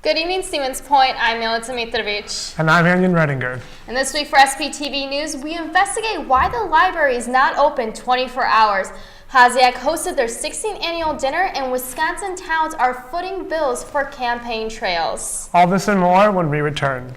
Good evening, Stevens Point. I'm Milica Mitrovic. And I'm Aaron Redinger. And this week for SPTV News, we investigate why the library is not open 24 hours. HASEAAC hosted their 16th annual dinner, and Wisconsin towns are footing bills for campaign trails. All this and more when we return.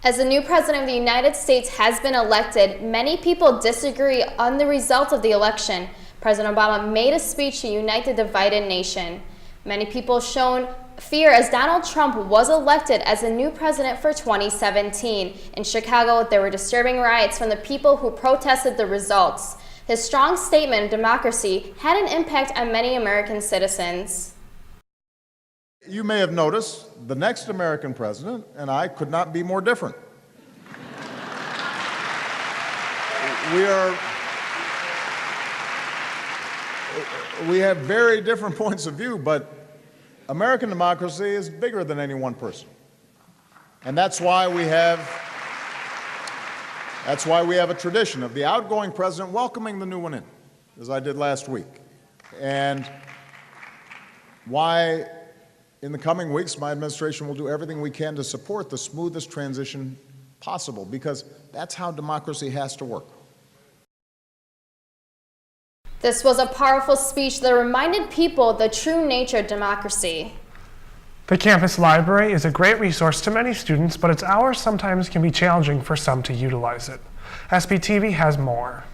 As the new president of the United States has been elected, many people disagree on the result of the election. President Obama made a speech to unite the divided nation. Many people shown fear as Donald Trump was elected as the new president for 2017. In Chicago, there were disturbing riots from the people who protested the results. His strong statement of democracy had an impact on many American citizens. You may have noticed the next American president and I could not be more different. We have very different points of view, but American democracy is bigger than any one person. And that's why we have a tradition of the outgoing president welcoming the new one in, as I did last week. And why in the coming weeks, my administration will do everything we can to support the smoothest transition possible, because that's how democracy has to work. This was a powerful speech that reminded people the true nature of democracy. The campus library is a great resource to many students, but its hours sometimes can be challenging for some to utilize it. SPTV has more.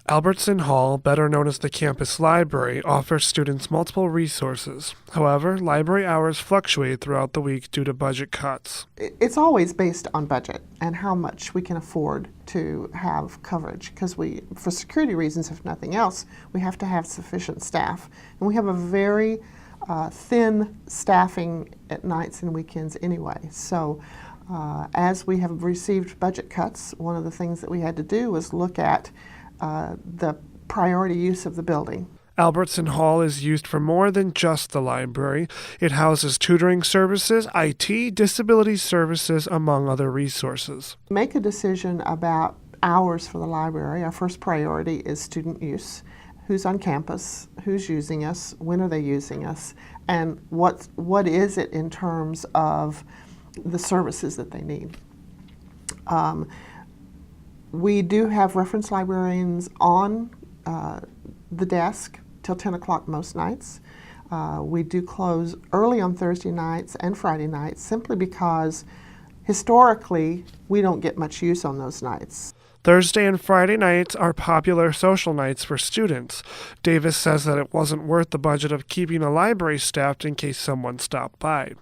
Albertson Hall, better known as the campus library, offers students multiple resources. However, library hours fluctuate throughout the week due to budget cuts. It's always based on budget and how much we can afford to have coverage, because for security reasons, if nothing else, we have to have sufficient staff. And we have a very thin staffing at nights and weekends anyway. So as we have received budget cuts, one of the things that we had to do was look at the priority use of the building. Albertson Hall is used for more than just the library. It houses tutoring services, IT, disability services, among other resources. Make a decision about hours for the library. Our first priority is student use. Who's on campus, who's using us, when are they using us, and what is it in terms of the services that they need. We do have reference librarians on the desk till 10 o'clock most nights. We do close early on Thursday nights and Friday nights simply because historically we don't get much use on those nights. Thursday and Friday nights are popular social nights for students. Davis says that it wasn't worth the budget of keeping a library staffed in case someone stopped by.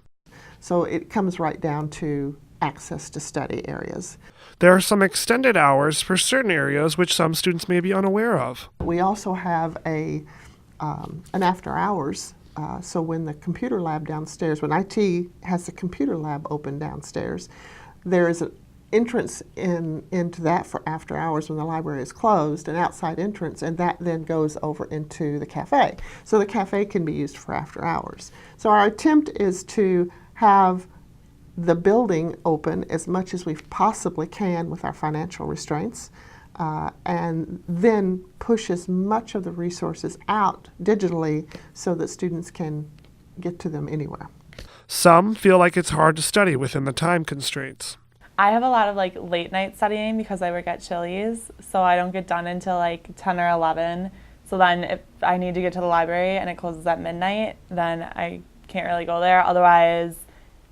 So it comes right down to access to study areas. There are some extended hours for certain areas which some students may be unaware of. We also have an after hours, so when the computer lab downstairs, when IT has the computer lab open downstairs, there is an entrance into that for after hours when the library is closed, an outside entrance, and that then goes over into the cafe. So the cafe can be used for after hours. So our attempt is to have the building open as much as we possibly can with our financial restraints, and then push as much of the resources out digitally so that students can get to them anywhere. Some feel like it's hard to study within the time constraints. I have a lot of late night studying because I work at Chili's, so I don't get done until 10 or 11. So then if I need to get to the library and it closes at midnight, then I can't really go there. Otherwise,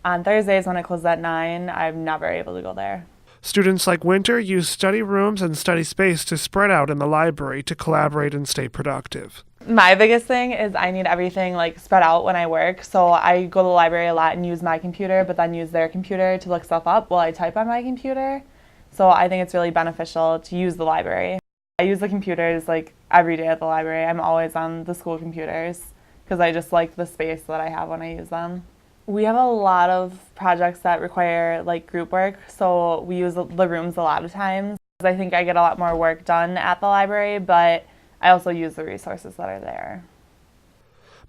on Thursdays when it closes at 9, I'm never able to go there. Students like Winter use study rooms and study space to spread out in the library to collaborate and stay productive. My biggest thing is I need everything spread out when I work. So I go to the library a lot and use my computer, but then use their computer to look stuff up while I type on my computer. So I think it's really beneficial to use the library. I use the computers every day at the library. I'm always on the school computers because I just like the space that I have when I use them. We have a lot of projects that require group work, so we use the rooms a lot of times. I think I get a lot more work done at the library, but I also use the resources that are there.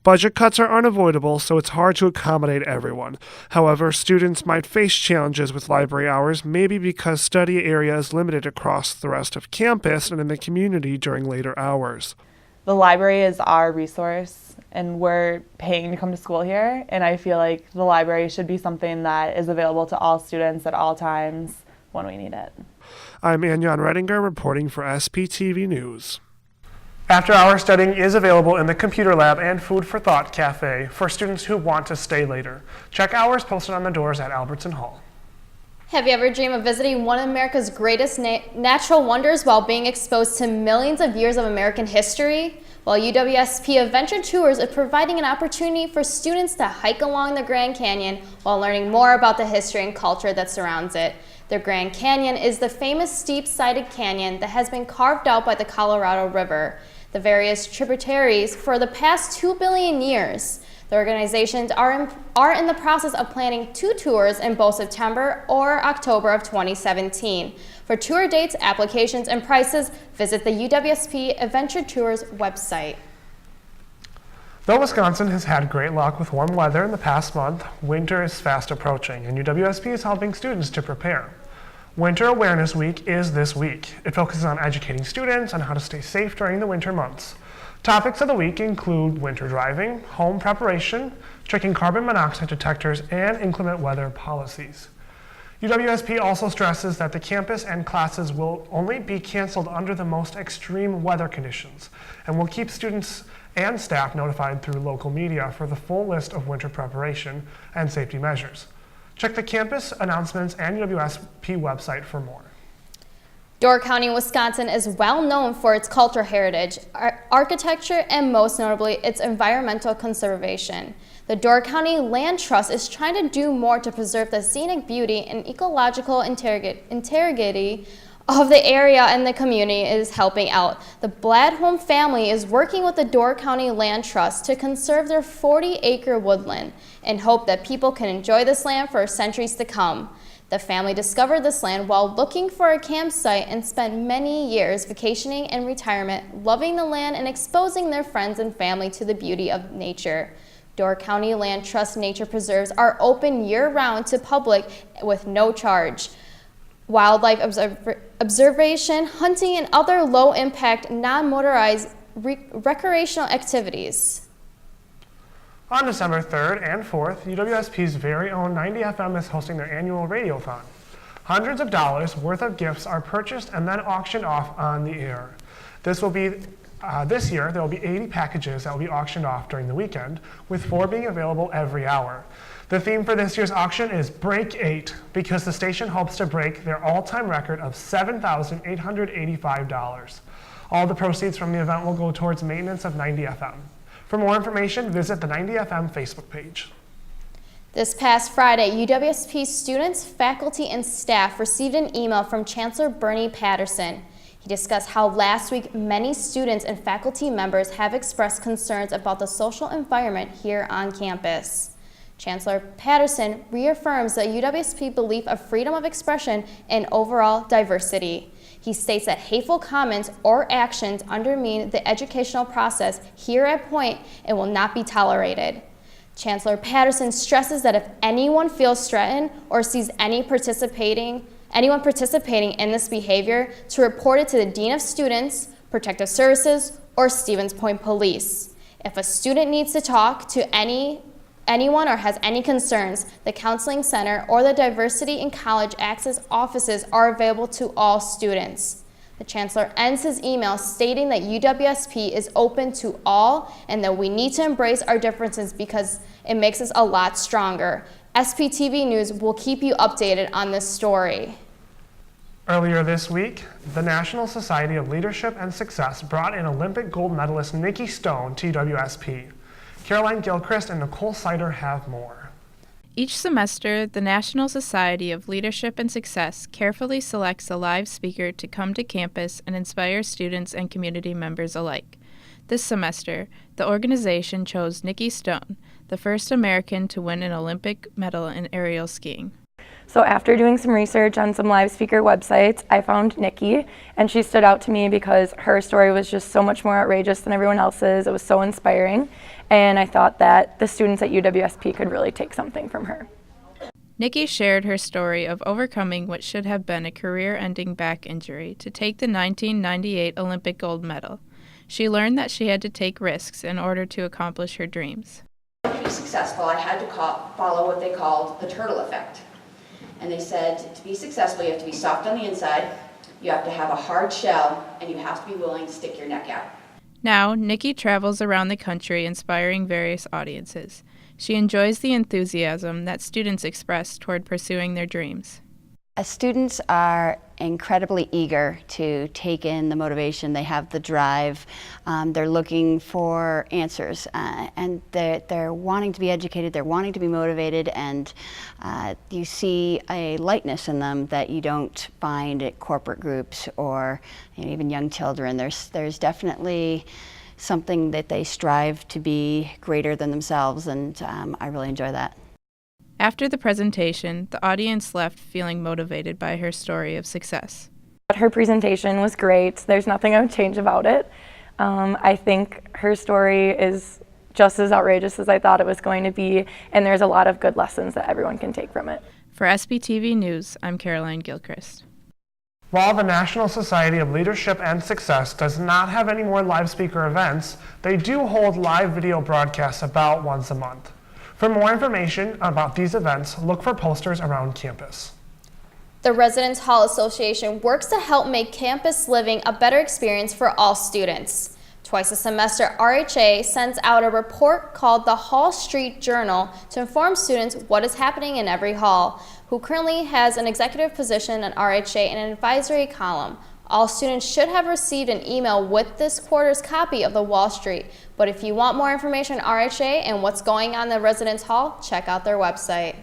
Budget cuts are unavoidable, so it's hard to accommodate everyone. However, students might face challenges with library hours, maybe because study area is limited across the rest of campus and in the community during later hours. The library is our resource, and we're paying to come to school here, and I feel like the library should be something that is available to all students at all times when we need it. I'm Anjan Redinger reporting for SPTV News. After-hour studying is available in the computer lab and Food for Thought Cafe for students who want to stay later. Check hours posted on the doors at Albertson Hall. Have you ever dreamed of visiting one of America's greatest natural wonders while being exposed to millions of years of American history? Well, UWSP Adventure Tours is providing an opportunity for students to hike along the Grand Canyon while learning more about the history and culture that surrounds it. The Grand Canyon is the famous steep-sided canyon that has been carved out by the Colorado River, the various tributaries for the past 2 billion years. The organizations are in the process of planning 2 tours in both September or October of 2017. For tour dates, applications, and prices, visit the UWSP Adventure Tours website. Though Wisconsin has had great luck with warm weather in the past month, winter is fast approaching, and UWSP is helping students to prepare. Winter Awareness Week is this week. It focuses on educating students on how to stay safe during the winter months. Topics of the week include winter driving, home preparation, checking carbon monoxide detectors, and inclement weather policies. UWSP also stresses that the campus and classes will only be canceled under the most extreme weather conditions, and will keep students and staff notified through local media for the full list of winter preparation and safety measures. Check the campus announcements and UWSP website for more. Door County, Wisconsin is well known for its cultural heritage, architecture, and most notably, its environmental conservation. The Door County Land Trust is trying to do more to preserve the scenic beauty and ecological integrity of the area, and the community is helping out. The Bladholm family is working with the Door County Land Trust to conserve their 40-acre woodland and hope that people can enjoy this land for centuries to come. The family discovered this land while looking for a campsite and spent many years vacationing in retirement, loving the land and exposing their friends and family to the beauty of nature. Door County Land Trust nature preserves are open year-round to public with no charge. Wildlife observation, hunting, and other low-impact, non-motorized recreational activities. On December 3rd and 4th, UWSP's very own 90 FM is hosting their annual radiothon. Hundreds of dollars worth of gifts are purchased and then auctioned off on the air. This year, there will be 80 packages that will be auctioned off during the weekend, with 4 being available every hour. The theme for this year's auction is Break 8, because the station hopes to break their all-time record of $7,885. All the proceeds from the event will go towards maintenance of 90 FM. For more information, visit the 90 FM Facebook page. This past Friday, UWSP students, faculty, and staff received an email from Chancellor Bernie Peterson. He discussed how last week many students and faculty members have expressed concerns about the social environment here on campus. Chancellor Peterson reaffirms the UWSP belief of freedom of expression and overall diversity. He states that hateful comments or actions undermine the educational process here at Point and will not be tolerated. Chancellor Peterson stresses that if anyone feels threatened or sees anyone participating in this behavior, to report it to the Dean of Students, Protective Services, or Stevens Point Police. If a student needs to talk to anyone or has any concerns, the Counseling Center or the Diversity in College Access offices are available to all students. The Chancellor ends his email stating that UWSP is open to all and that we need to embrace our differences because it makes us a lot stronger. SPTV News will keep you updated on this story. Earlier this week, the National Society of Leadership and Success brought in Olympic gold medalist Nikki Stone to UWSP. Caroline Gilchrist and Nicole have more. Each semester, the National Society of Leadership and Success carefully selects a live speaker to come to campus and inspire students and community members alike. This semester, the organization chose Nikki Stone, the first American to win an Olympic medal in aerial skiing. So after doing some research on some live speaker websites, I found Nikki, and she stood out to me because her story was just so much more outrageous than everyone else's. It was so inspiring, and I thought that the students at UWSP could really take something from her. Nikki shared her story of overcoming what should have been a career-ending back injury to take the 1998 Olympic gold medal. She learned that she had to take risks in order to accomplish her dreams. To be successful, I had to follow what they called the turtle effect. And they said, to be successful, you have to be soft on the inside, you have to have a hard shell, and you have to be willing to stick your neck out. Now, Nikki travels around the country inspiring various audiences. She enjoys the enthusiasm that students express toward pursuing their dreams. Students are incredibly eager to take in the motivation. They have the drive. They're looking for answers, and they're wanting to be educated. They're wanting to be motivated, and you see a lightness in them that you don't find at corporate groups or even young children. There's definitely something that they strive to be greater than themselves, and I really enjoy that. After the presentation, the audience left feeling motivated by her story of success. Her presentation was great. There's nothing I would change about it. I think her story is just as outrageous as I thought it was going to be, and there's a lot of good lessons that everyone can take from it. For SPTV News, I'm Caroline Gilchrist. While the National Society of Leadership and Success does not have any more live speaker events, they do hold live video broadcasts about once a month. For more information about these events, look for posters around campus. The Residence Hall Association works to help make campus living a better experience for all students. Twice a semester, RHA sends out a report called the Hall Street Journal to inform students what is happening in every hall, who currently has an executive position at RHA and an advisory column. All students should have received an email with this quarter's copy of the Wall Street. But if you want more information on RHA and what's going on in the Residence Hall, check out their website.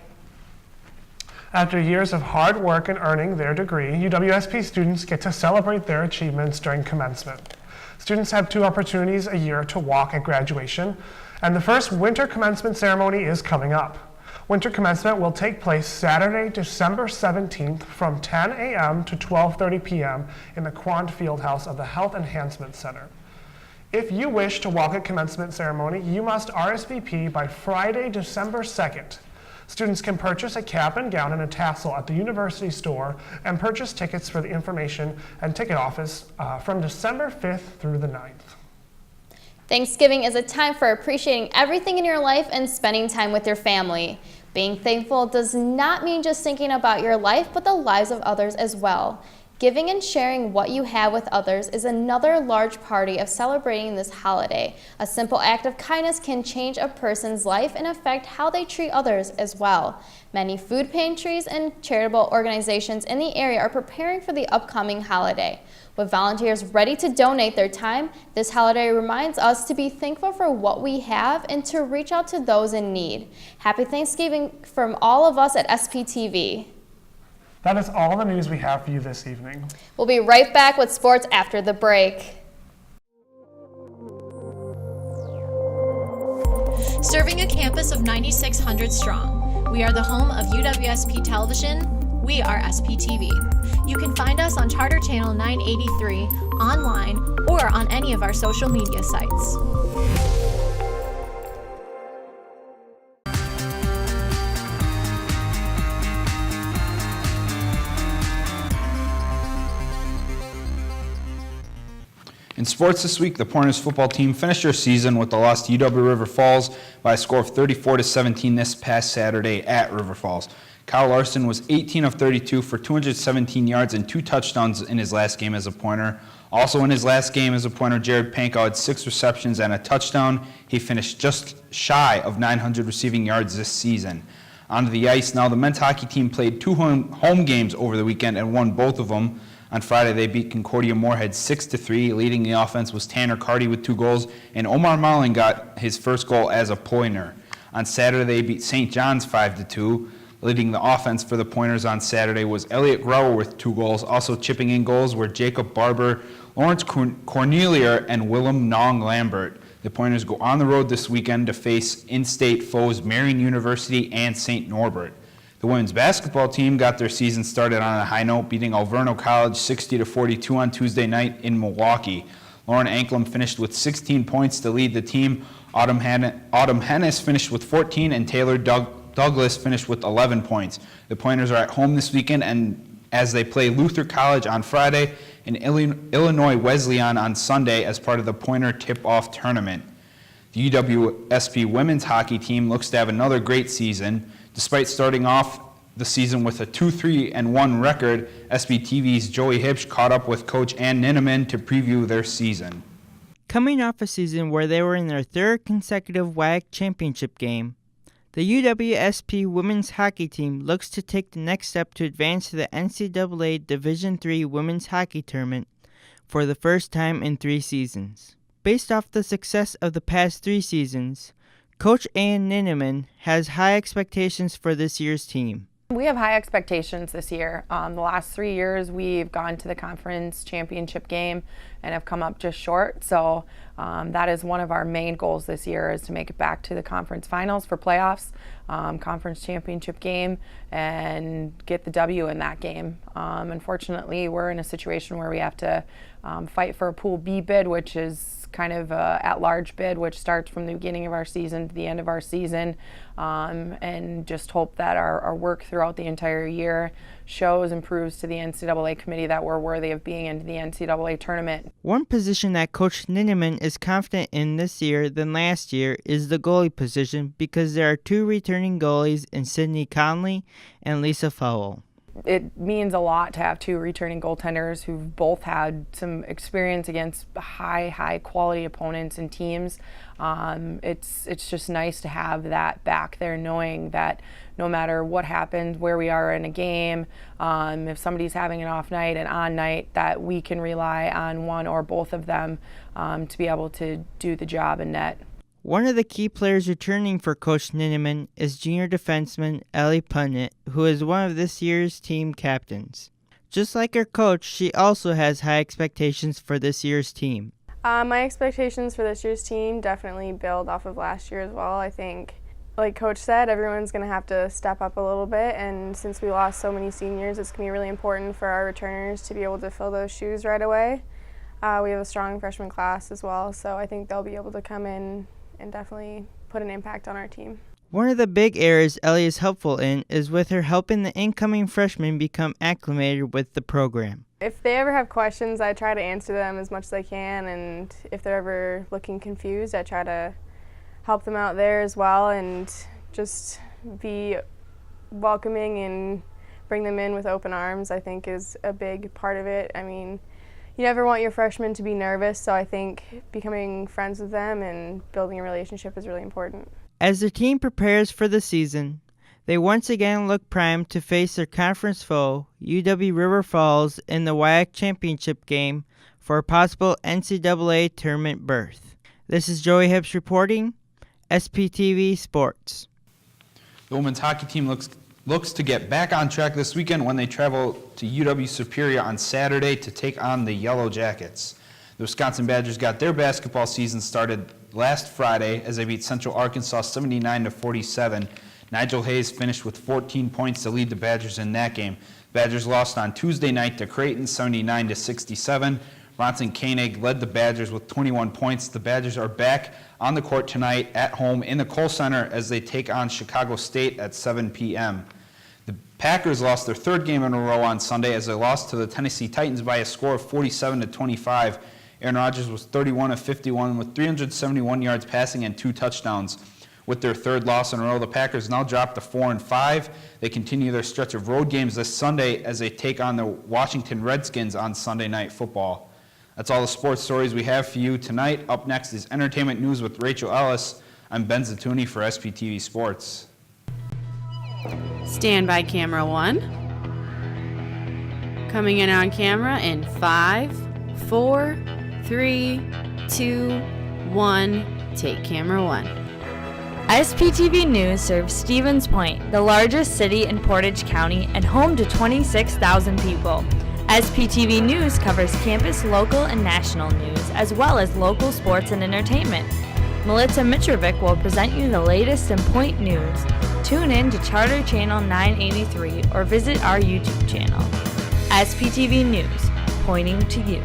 After years of hard work and earning their degree, UWSP students get to celebrate their achievements during commencement. Students have 2 opportunities a year to walk at graduation, and the first winter commencement ceremony is coming up. Winter commencement will take place Saturday, December 17th from 10 a.m. to 12:30 p.m. in the Quant Fieldhouse of the Health Enhancement Center. If you wish to walk at commencement ceremony, you must RSVP by Friday, December 2nd. Students can purchase a cap and gown and a tassel at the university store and purchase tickets for the information and ticket office from December 5th through the 9th. Thanksgiving is a time for appreciating everything in your life and spending time with your family. Being thankful does not mean just thinking about your life, but the lives of others as well. Giving and sharing what you have with others is another large part of celebrating this holiday. A simple act of kindness can change a person's life and affect how they treat others as well. Many food pantries and charitable organizations in the area are preparing for the upcoming holiday. With volunteers ready to donate their time, this holiday reminds us to be thankful for what we have and to reach out to those in need. Happy Thanksgiving from all of us at SPTV. That is all the news we have for you this evening. We'll be right back with sports after the break. Serving a campus of 9,600 strong, we are the home of UWSP Television. We are SPTV. You can find us on Charter Channel 983, online, or on any of our social media sites. In sports this week, the Pointers football team finished their season with a loss to UW River Falls by a score of 34-17 this past Saturday at River Falls. Kyle Larson was 18 of 32 for 217 yards and 2 touchdowns in his last game as a Pointer. Also in his last game as a Pointer, Jared Pankow had 6 receptions and a touchdown. He finished just shy of 900 receiving yards this season. Onto the ice now, the men's hockey team played 2 home games over the weekend and won both of them. On Friday, they beat Concordia Moorhead 6-3. Leading the offense was Tanner Carty with 2 goals, and Omar Malin got his first goal as a Pointer. On Saturday, they beat St. John's 5-2. Leading the offense for the Pointers on Saturday was Elliot Grauer with 2 goals. Also chipping in goals were Jacob Barber, Lawrence Cornelia, and Willem Nong Lambert. The Pointers go on the road this weekend to face in-state foes Marian University and St. Norbert. The women's basketball team got their season started on a high note, beating Alverno College 60-42 on Tuesday night in Milwaukee. Lauren Anklem finished with 16 points to lead the team. Autumn Hennis finished with 14, and Taylor Douglas finished with 11 points. The Pointers are at home this weekend, and as they play Luther College on Friday and Illinois Wesleyan on Sunday as part of the Pointer Tip-Off Tournament. The UWSP women's hockey team looks to have another great season. Despite starting off the season with a 2-3-1 record, SPTV's Joey Hipsch caught up with Coach Ann Ninneman to preview their season. Coming off a season where they were in their third consecutive WAC championship game, the UWSP women's hockey team looks to take the next step to advance to the NCAA Division III women's hockey tournament for the first time in 3 seasons. Based off the success of the past 3 seasons, Coach Ann Ninneman has high expectations for this year's team. We have high expectations this year. The last 3 years we've gone to the conference championship game and have come up just short. So that is one of our main goals this year, is to make it back to the conference finals for playoffs, conference championship game, and get the W in that game. Unfortunately, we're in a situation where we have to fight for a Pool B bid, which is kind of a at-large bid, which starts from the beginning of our season to the end of our season, and just hope that our work throughout the entire year shows and proves to the NCAA committee that we're worthy of being into the NCAA tournament. One position that Coach Ninneman is confident in this year than last year is the goalie position, because there are 2 returning goalies in Sydney Conley and Lisa Fowle. It means a lot to have 2 returning goaltenders who've both had some experience against high quality opponents and teams. It's just nice to have that back there, knowing that no matter what happens, where we are in a game, if somebody's having an off night, an on night, that we can rely on one or both of them to be able to do the job in net. One of the key players returning for Coach Ninneman is junior defenseman Ellie Punnett, who is one of this year's team captains. Just like her coach, she also has high expectations for this year's team. My expectations for this year's team definitely build off of last year as well. I think, like Coach said, everyone's going to have to step up a little bit, and since we lost so many seniors, it's going to be really important for our returners to be able to fill those shoes right away. We have a strong freshman class as well, so I think they'll be able to come in and definitely put an impact on our team. One of the big areas Ellie is helpful in is with her helping the incoming freshmen become acclimated with the program. If they ever have questions, I try to answer them as much as I can, and if they're ever looking confused, I try to help them out there as well, and just be welcoming and bring them in with open arms, I think, is a big part of it. I mean, you never want your freshmen to be nervous, so I think becoming friends with them and building a relationship is really important. As the team prepares for the season, they once again look primed to face their conference foe, UW River Falls, in the WAC championship game for a possible NCAA tournament berth. This is Joey Hipsch reporting, SPTV Sports. The women's hockey team looks to get back on track this weekend when they travel to UW Superior on Saturday to take on the Yellow Jackets. The Wisconsin Badgers got their basketball season started last Friday as they beat Central Arkansas 79-47. Nigel Hayes finished with 14 points to lead the Badgers in that game. Badgers lost on Tuesday night to Creighton 79-67. Bronson Koenig led the Badgers with 21 points. The Badgers are back on the court tonight at home in the Kohl Center as they take on Chicago State at 7 p.m. The Packers lost their 3rd game in a row on Sunday as they lost to the Tennessee Titans by a score of 47-25. Aaron Rodgers was 31 of 51 with 371 yards passing and 2 touchdowns. With their 3rd loss in a row, the Packers now drop to 4-5. They continue their stretch of road games this Sunday as they take on the Washington Redskins on Sunday Night Football. That's all the sports stories we have for you tonight. Up next is Entertainment News with Rachael Ellis. I'm Ben Zatuni for SPTV Sports. Stand by camera 1. Coming in on camera in 5, 4, 3, 2, 1. Take camera 1. SPTV News serves Stevens Point, the largest city in Portage County and home to 26,000 people. SPTV News covers campus, local, and national news, as well as local sports and entertainment. Melissa Mitrovic will present you the latest in Point news. Tune in to Charter Channel 983 or visit our YouTube channel. SPTV News, pointing to you.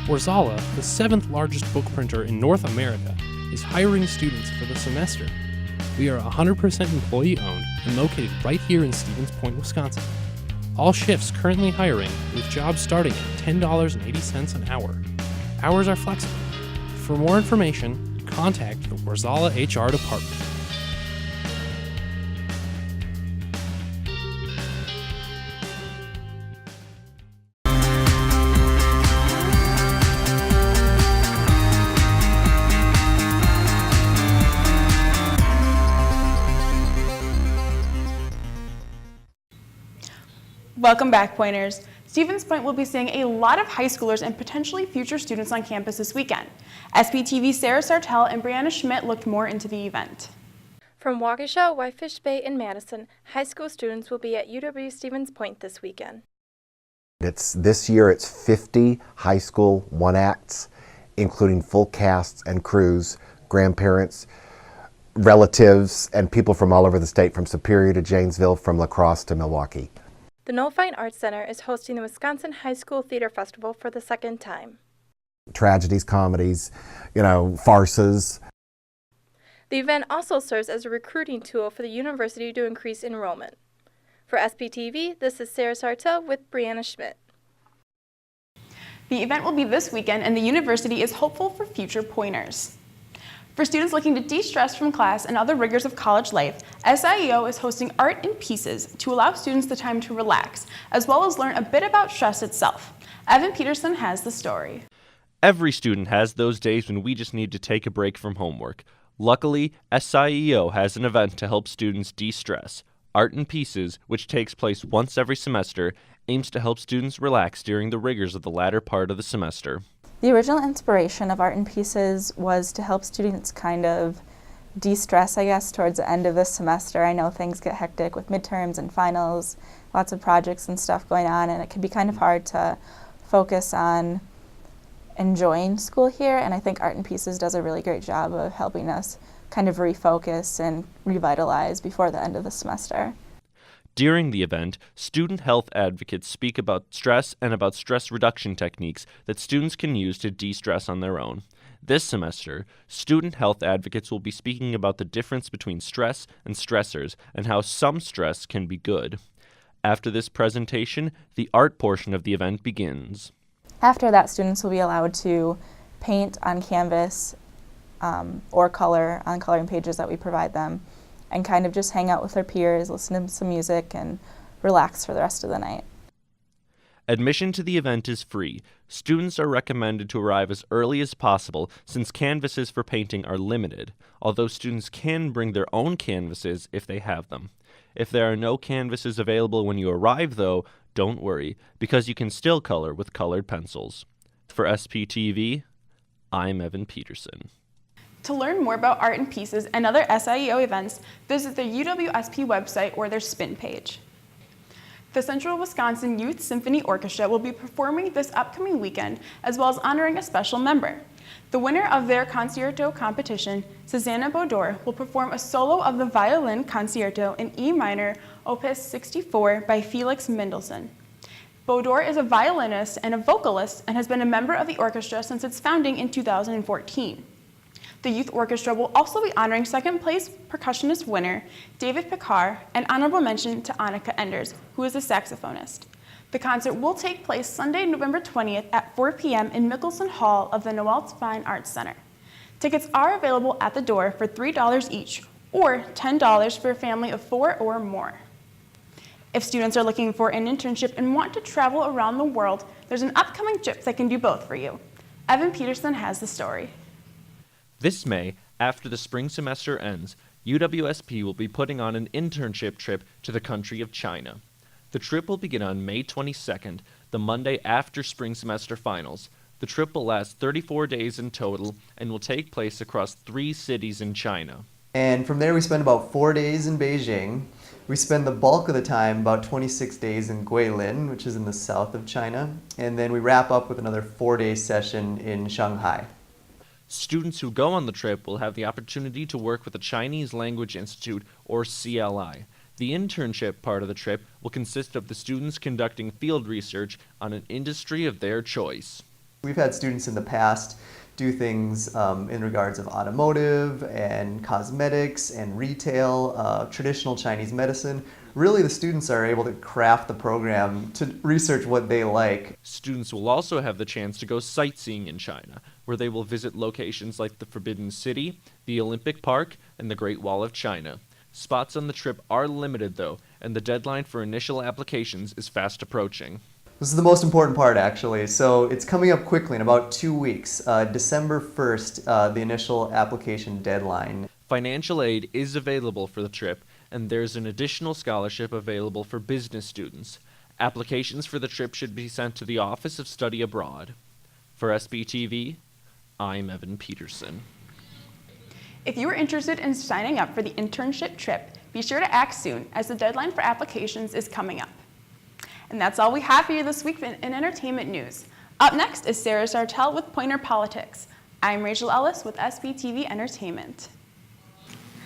Warzala, the 7th largest book printer in North America, is hiring students for the semester. We are 100% employee-owned and located right here in Stevens Point, Wisconsin. All shifts currently hiring, with jobs starting at $10.80 an hour. Hours are flexible. For more information, contact the Warzala HR department. Welcome back, Pointers. Stevens Point will be seeing a lot of high schoolers and potentially future students on campus this weekend. SPTV's Sarah Sartell and Brianna Schmitt looked more into the event. From Waukesha, Whitefish Bay, and Madison, high school students will be at UW Stevens Point this weekend. This year it's 50 high school one-acts, including full casts and crews, grandparents, relatives, and people from all over the state, from Superior to Janesville, from La Crosse to Milwaukee. The Knoll Fine Arts Center is hosting the Wisconsin High School Theater Festival for the second time. Tragedies, comedies, farces. The event also serves as a recruiting tool for the university to increase enrollment. For SPTV, this is Sarah Sartell with Brianna Schmitt. The event will be this weekend, and the university is hopeful for future Pointers. For students looking to de-stress from class and other rigors of college life, SIEO is hosting Art in Pieces to allow students the time to relax, as well as learn a bit about stress itself. Evan Peterson has the story. Every student has those days when we just need to take a break from homework. Luckily, SIEO has an event to help students de-stress. Art in Pieces, which takes place once every semester, aims to help students relax during the rigors of the latter part of the semester. The original inspiration of Art in Pieces was to help students kind of de-stress, I guess, towards the end of the semester. I know things get hectic with midterms and finals, lots of projects and stuff going on, and it can be kind of hard to focus on enjoying school here, and I think Art in Pieces does a really great job of helping us kind of refocus and revitalize before the end of the semester. During the event, student health advocates speak about stress and about stress reduction techniques that students can use to de-stress on their own. This semester, student health advocates will be speaking about the difference between stress and stressors and how some stress can be good. After this presentation, the art portion of the event begins. After that, students will be allowed to paint on canvas or color on coloring pages that we provide them, and kind of just hang out with their peers, listen to some music, and relax for the rest of the night. Admission to the event is free. Students are recommended to arrive as early as possible since canvases for painting are limited, although students can bring their own canvases if they have them. If there are no canvases available when you arrive, though, don't worry, because you can still color with colored pencils. For SPTV, I'm Evan Peterson. To learn more about Art in Pieces and other SIEO events, visit the UWSP website or their spin page. The Central Wisconsin Youth Symphony Orchestra will be performing this upcoming weekend, as well as honoring a special member. The winner of their concerto competition, Susanna Bodor, will perform a solo of the violin concerto in E minor, opus 64 by Felix Mendelssohn. Bodor is a violinist and a vocalist and has been a member of the orchestra since its founding in 2014. The youth orchestra will also be honoring second place percussionist winner David Picard, and honorable mention to Annika Enders, who is a saxophonist. The concert will take place Sunday, November 20th at 4 p.m. in Mickelson Hall of the Noel's Fine Arts Center. Tickets are available at the door for $3 each, or $10 for a family of 4 or more. If students are looking for an internship and want to travel around the world, there's an upcoming trip that can do both for you. Evan Peterson has the story. This May, after the spring semester ends, UWSP will be putting on an internship trip to the country of China. The trip will begin on May 22nd, the Monday after spring semester finals. The trip will last 34 days in total and will take place across 3 cities in China. And from there we spend about 4 days in Beijing, We spend the bulk of the time, about 26 days, in Guilin, which is in the south of China, and then we wrap up with another 4-day session in Shanghai. Students who go on the trip will have the opportunity to work with the Chinese Language Institute, or CLI. The internship part of the trip will consist of the students conducting field research on an industry of their choice. We've had students in the past do things in regards of automotive and cosmetics and retail, traditional Chinese medicine. Really, the students are able to craft the program to research what they like. Students will also have the chance to go sightseeing in China, where they will visit locations like the Forbidden City, the Olympic Park, and the Great Wall of China. Spots on the trip are limited, though, and the deadline for initial applications is fast approaching. This is the most important part, actually. So it's coming up quickly in about 2 weeks. December 1st, the initial application deadline. Financial aid is available for the trip, and there's an additional scholarship available for business students. Applications for the trip should be sent to the Office of Study Abroad. For SPTV, I'm Evan Peterson. If you are interested in signing up for the internship trip, be sure to act soon, as the deadline for applications is coming up. And that's all we have for you this week in entertainment news. Up next is Sarah Sartell with Pointer Politics. I'm Rachael Ellis with SPTV Entertainment.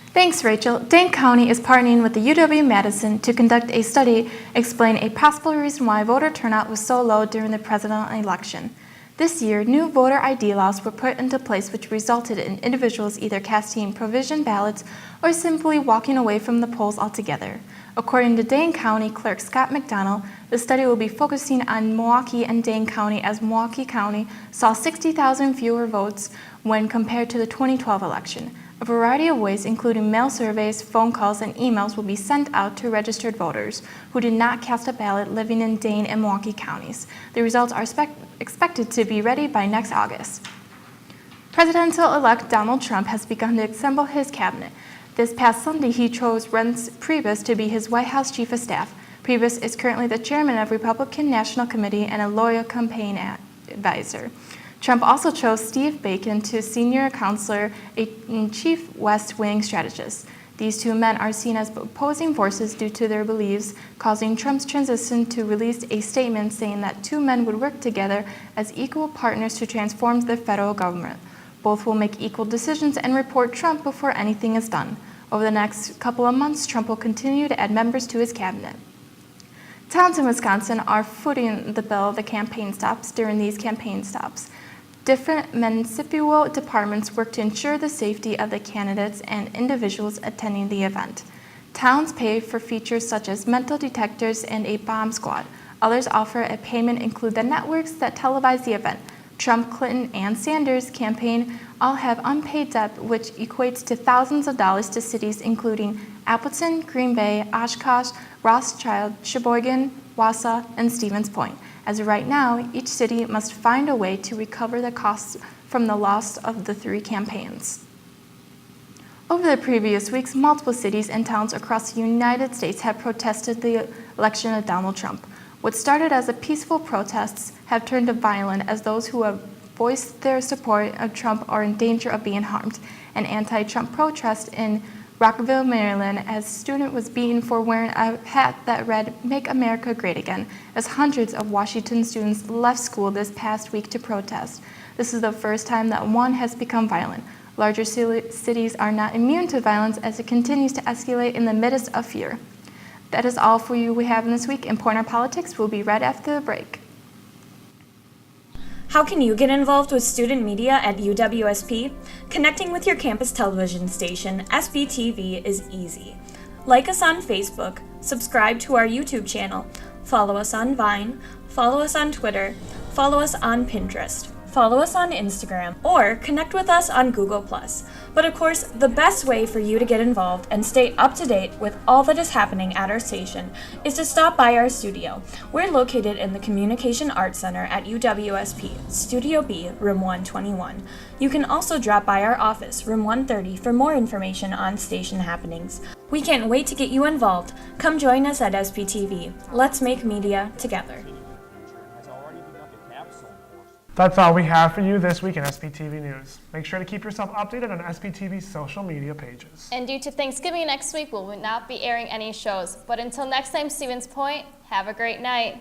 Thanks, Rachel. Dane County is partnering with the UW-Madison to conduct a study explaining a possible reason why voter turnout was so low during the presidential election. This year, new voter ID laws were put into place which resulted in individuals either casting provision ballots or simply walking away from the polls altogether. According to Dane County Clerk Scott McDonald, the study will be focusing on Milwaukee and Dane County, as Milwaukee County saw 60,000 fewer votes when compared to the 2012 election. A variety of ways, including mail surveys, phone calls, and emails, will be sent out to registered voters who did not cast a ballot living in Dane and Milwaukee counties. The results are expected to be ready by next August. Presidential-elect Donald Trump has begun to assemble his cabinet. This past Sunday, he chose Reince Priebus to be his White House chief of staff. Priebus is currently the chairman of Republican National Committee and a loyal campaign advisor. Trump also chose Steve Bacon to senior counselor and chief West Wing strategist. These two men are seen as opposing forces due to their beliefs, causing Trump's transition to release a statement saying that two men would work together as equal partners to transform the federal government. Both will make equal decisions and report Trump before anything is done. Over the next couple of months, Trump will continue to add members to his cabinet. Towns in Wisconsin are footing the bill of the campaign stops during these campaign stops. Different municipal departments work to ensure the safety of the candidates and individuals attending the event. Towns pay for features such as metal detectors and a bomb squad. Others offer a payment include the networks that televise the event. Trump, Clinton, and Sanders' campaign all have unpaid debt, which equates to thousands of dollars to cities including Appleton, Green Bay, Oshkosh, Rothschild, Sheboygan, Wausau, and Stevens Point. As of right now, each city must find a way to recover the costs from the loss of the three campaigns. Over the previous weeks, multiple cities and towns across the United States have protested the election of Donald Trump. What started as a peaceful protests have turned to violent as those who have voiced their support of Trump are in danger of being harmed. An anti-Trump protest in Rockville, Maryland, as a student was beaten for wearing a hat that read, "Make America Great Again," as hundreds of Washington students left school this past week to protest. This is the first time that one has become violent. Larger cities are not immune to violence as it continues to escalate in the midst of fear. That is all for you we have in this week in Pointer Politics. We'll be right after the break. How can you get involved with student media at UWSP? Connecting with your campus television station, SPTV, is easy. Like us on Facebook, subscribe to our YouTube channel, follow us on Vine, follow us on Twitter, follow us on Pinterest, follow us on Instagram, or connect with us on Google+. But of course, the best way for you to get involved and stay up to date with all that is happening at our station is to stop by our studio. We're located in the Communication Arts Center at UWSP, Studio B, Room 121. You can also drop by our office, Room 130, for more information on station happenings. We can't wait to get you involved. Come join us at SPTV. Let's make media together. That's all we have for you this week in SPTV News. Make sure to keep yourself updated on SPTV's social media pages. And due to Thanksgiving next week, we will not be airing any shows. But until next time, Stevens Point, have a great night.